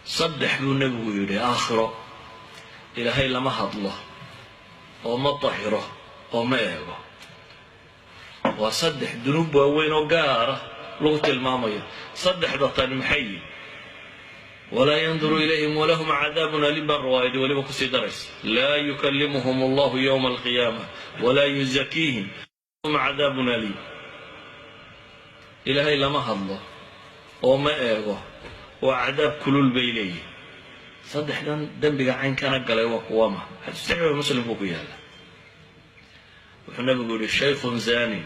صدح له النبي يقول آخره إلهي لما هضله وما طهره وما يهوه وصدح ذنوب وين وقاره لغة المامية صدح ضطان محيي ولا ينظر إليهم ولهم عذاب أليم بالروائد ولم يكن درس لا يكلمهم الله يوم القيامة ولا يزكيهم لهم عذاب أليم إلهي لما هضله وما يهوه وعذاب كل البيلي صدح دنبق عين كان قال وقوامه هتستحي مسلم بوكيها وحنا بيقول الشيخ زاني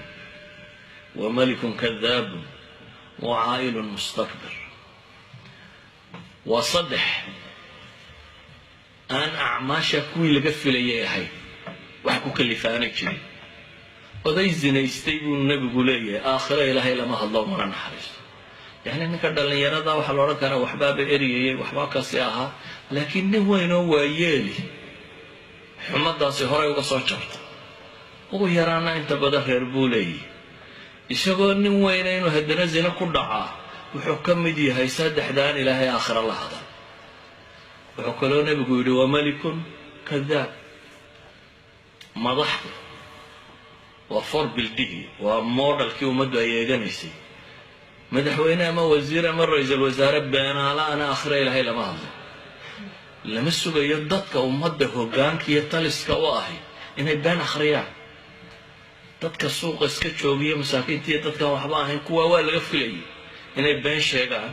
وملك كذاب وعائل مستكبر وصدح أن أعماشا كوي لقفل إياهي وحكو كلفانك جري وذي الزنا يستيبوا النبي يقول إيه آخر إلهي لما الله مرا نحرس يعني إنك دلني يرضى وحلورك أنا وحباب إريي وحباك سياها لكن وينو ويالي حمد سهري وقصوشرت ugu yaraana inta badan reer buulay isagoo nin weynayno hadana zina ku dhaca wuxuu ka mid yahay saddexdaan ilaahay aakhira la hada wuxuu kaloo nabigu yiri waa malikun kadab madax wa far bildihi wa modelkii umadu ay eeganaysay madaxweyne ama wasiir ama ra'iisul wasaare beenaala ana aakhira ilaahay lama hadlo lama sugayo dadka umada hoggaankiyo taliska u ahay inay been akhriyaan dadka suuqa iska joogiya masaakiinta dadka waxba ahayn kuwa waa laga filayay inay been sheegaan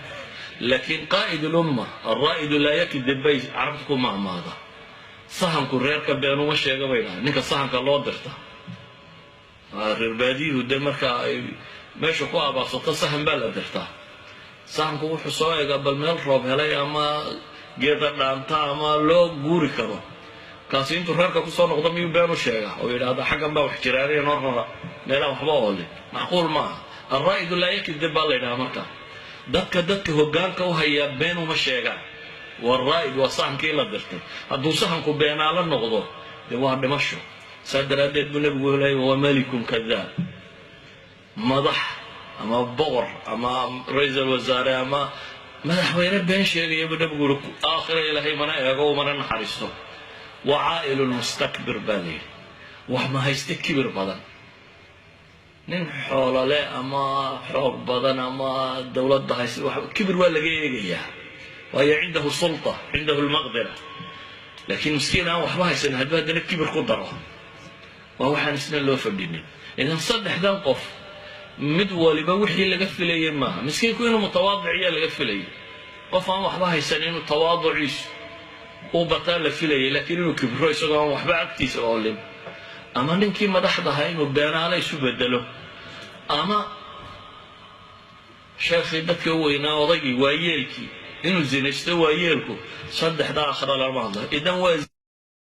laakiin qaa'id al-umma ar-ra'id la yakdib bay arabku maamada sahanku reerka been uma sheega bayna ninka sahanka loo dirta reer baadiyu de marka ay meesha ku abaasata sahan baa la dirta sahanku wuxuu soo eega bal meel roob helay ama geeda dhaanta ama loo guuri karo kaasi intuu reerka ku soo noqdo miyuu been u sheega oo yiraahdo xagan baa wax jiraanay noorna meelaha waxba oole macquul ma ar-ra'id la yakdib baa leeyahay marka dadka hoggaanka u haya been uma sheegaan war-ra'id waa sahankii la dirtay hadduu sahanku beenaala noqdo de waa dhimasho saadaradeed buu nabigu leeyahay waa malikun kadab madax ama boqor ama ra'iisul wasaare ama madaxweyne been sheegay buu nabigu aakhira ilaahay mana eego mana naxariisto وعائل المستكبر بالي وما هيستك كبر بدن نين حول لا أما حول بدن أما الدولة ده كبر ولا جيجيا وهي عنده سلطة عنده المقدرة لكن مسكين هو حباها سنة هذا ده كبر قدره وهو حنسنا له في الدنيا إذا نصدق ده نقف مدولي بوحي اللي قفل يمها مسكين يكون متواضع اللي قفل قف هو حباها سنة تواضع عيش وبطل فيلي لكن إنه كبر يسوع وحبا عكتيس أولم أما نمكن ما دحضها إنه بين عليه شو بدله أما شاف بدك وينا وضيق ويلكي إنه زين استوى يلكو صدح ده آخر الأربعة إذا